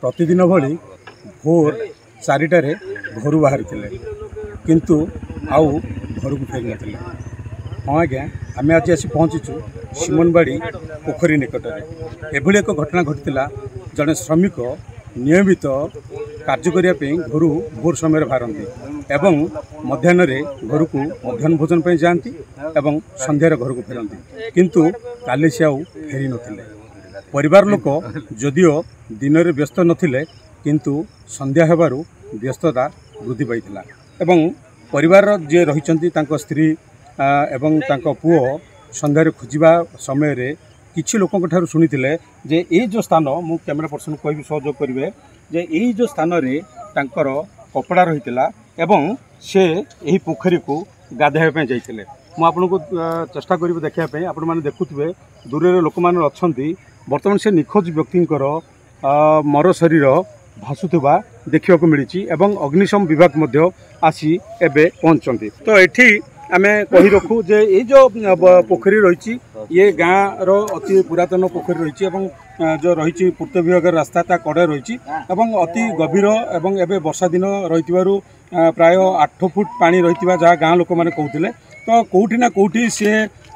प्रतिदिन भली भोर 4टार घर बाहरी किंतु आउ घर को फेरी ना। हाँ आज्ञा आम आज आसी पहुँचीचु सिमनबाड़ी पोखरी निकट में। एभली एक घटना घटीला। जड़े श्रमिक नियमित कार्य करने घर भोर समय बाहरती एवं मध्याह्न घर को मध्याह्न भोजन पर जाती एवं संध्यार घर को फेरती किंतु काली से आउ फेरी नथिले। परिवार लोक जदिओ दिन में व्यस्त नथिले किंतु संध्या हेबारु व्यस्तता वृद्धि पाइथिला एवं परिवार जे रहिचंती तांको स्त्री एवं तांको पुओ संध्यारे खोजिबा समय रे किछि लोकक ठारु सुनिथिले जे एई जो स्थान मु कैमरा पर्सन कहबी सहयोग करिवे जे एई जो स्थान रे तांकर कपड़ा रहितिला एवं से एही पोखरी को गाधेबा पे जाइथिले। मु आपनको चेष्टा करिवे देखिया पे। आपण माने देखुथिबे दूर रे लोक माने अछंती। वर्तमान से निखोज व्यक्तिंकर मर शरीर भासुवा देखा मिली एवं अग्निशम विभाग मध्य आसी एबे पहुंचती। तो एठी आमे कही रखू जे ये जो पोखरी रही ये गाँव रो अति पुरातन पोखरी रही एवं जो रही पूर्त विभाग रास्ता ता कड़े रही एवं अति गभीर एवं एबे वर्षा दिन रही प्राय 8 फुट पानी रही जहाँ गाँव लोक मैंने कहते। तो कौटी ना कौटी सी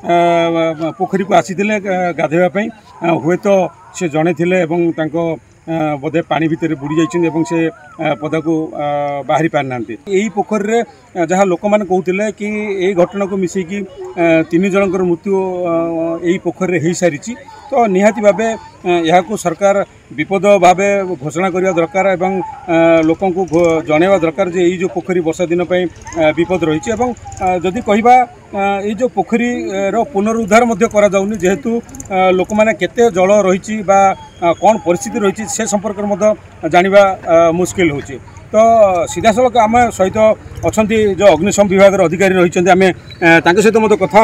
पोखरी को आसी गाधेवाई हुए तो सी जड़े थे एवं तांको बोधे पानी भितर बुड़ी जाइए से पदा को बाहरी पारि ना। यही पोखरी रे जहाँ लोक मैंने कहते कि यही घटना को मिसेकी 3 जनकर मृत्यु यही पोखरी रे हो सारी। तो निहाती भावे यहाँ को सरकार विपद भावे घोषणा करने दरकार एवं लोकों को जनवा दरकार जे यही जो पोखरी वर्षा दिन पर विपद रही जदि कहवा ये जो पोखरी रो पुनरुद्धार मध्य करा जाउनी जेहेतु लोक मैंने केते जल रही कौन परिस्थिति रही से संपर्क में जानवा मुस्किल होची। तो सीधा सड़क आम सहित अच्छा जो अग्निशम विभाग अधिकारी रही आम सहित मत कथा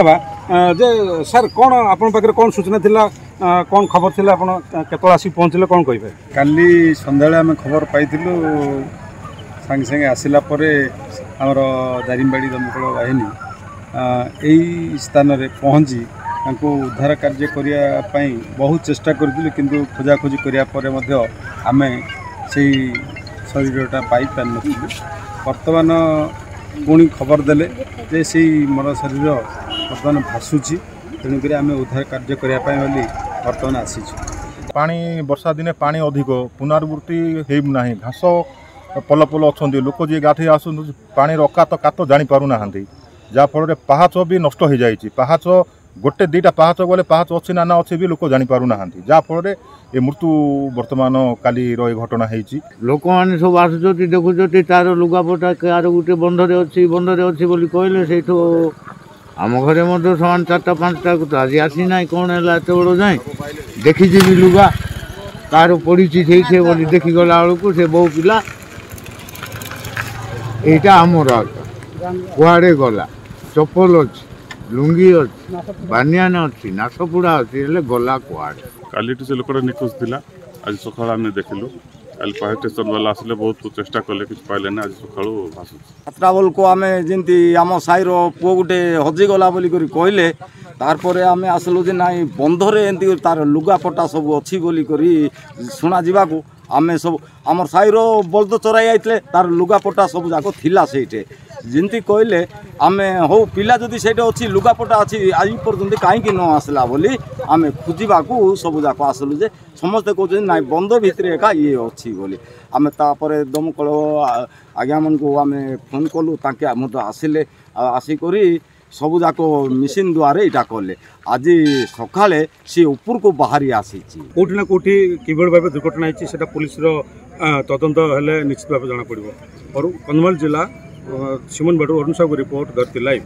जे सर कौन आपण पाखे कौन सूचना थिला कौन खबर थिला आपण केतल आसी पहुँचले कौन कहे। काली संध्या आम खबर पाइलु सांगे सांगे आसला आमर दारिमबाड़ी दमकल बाहिनी यही स्थान रे पहुँची उद्धार कार्य करने बहुत चेष्टा करूँ किंतु खोजाखोजी करने आम से शरीरटा पाई पार नी। बर्तमान पुणी खबर देले जे से मर शरीर बर्तमान भासुची तेणुक आम उद्धार कार्य करने बर्तमान आसी। पानी वर्षा दिने पानी अधिक पुनरावृत्ति होना घास पल पल अच्छा लोक जी गाधे आस पानी अकात कात जापार ना जहाँफल पाहाच भी नष्ट हो जाए। पाहाच गोटे 2टा पाहाच गले पाहाच अच्छी ना अच्छे भी लोक जापार ना जहाँफल ये मृत्यु वर्तमान काली घटना होती। लोक मैंने सब आसुँच देखुच तार लुगापटा कार गोटे बंधरे अच्छी बोली कहले से आम घरे मध्य सामान 4टा 5टा को तो आज आसी ना कौन है एत बड़ जाए देखी भी लुगा कार पड़ी से बोली देखी गला बेलू से बहु पिला यहाँ आमर कुआड़े गला चप्पल अच्छी लुंगी अच्छी बानियान अच्छी नाशपुड़ा अच्छी गला कुआड़े काली से लोकटा निखोज थिला। आज सकाळ आम देखिलु काली फायर स्टेशन वाला आसले बहुत चेष्टा कले कि पाइले ना। आज सकाळ भासु यात्रा बेल को आम जमी आम साईर पुओ गोटे हजिगला बोली कहले तारपर आम आसलु जे नाई बंधरे एमती तार लुगापटा सब अच्छी बोली शुणा जावाक आम सब आम साईर बलद चराई आइले तार लुगापटा सब जाक थिला सेठे जमी कहले आम हो पिला जदि से अच्छी लुगापटा अच्छी आज पर्यंत कहीं न आसला बोली आम खोजा सब जाक आसलु जे समस्ते कहते ना बंद भितर एका ये अच्छी बोली आम तापर दमकल आज्ञा मन को आम फोन कलु ताके मत आसिले आसिक सब जाक मेसीन द्वारा यहाँ कले आज सकाଳେ सी ऊपर को बाहरी आसी कौटी ना कौटी किभली भाव दुर्घटना होती से पुलिस तदंत हेले निश्चित भाव जना पड़ो। कंधमाल जिला सिमनबाड़ी अरुण साहू रिपोर्ट धरती लाइव।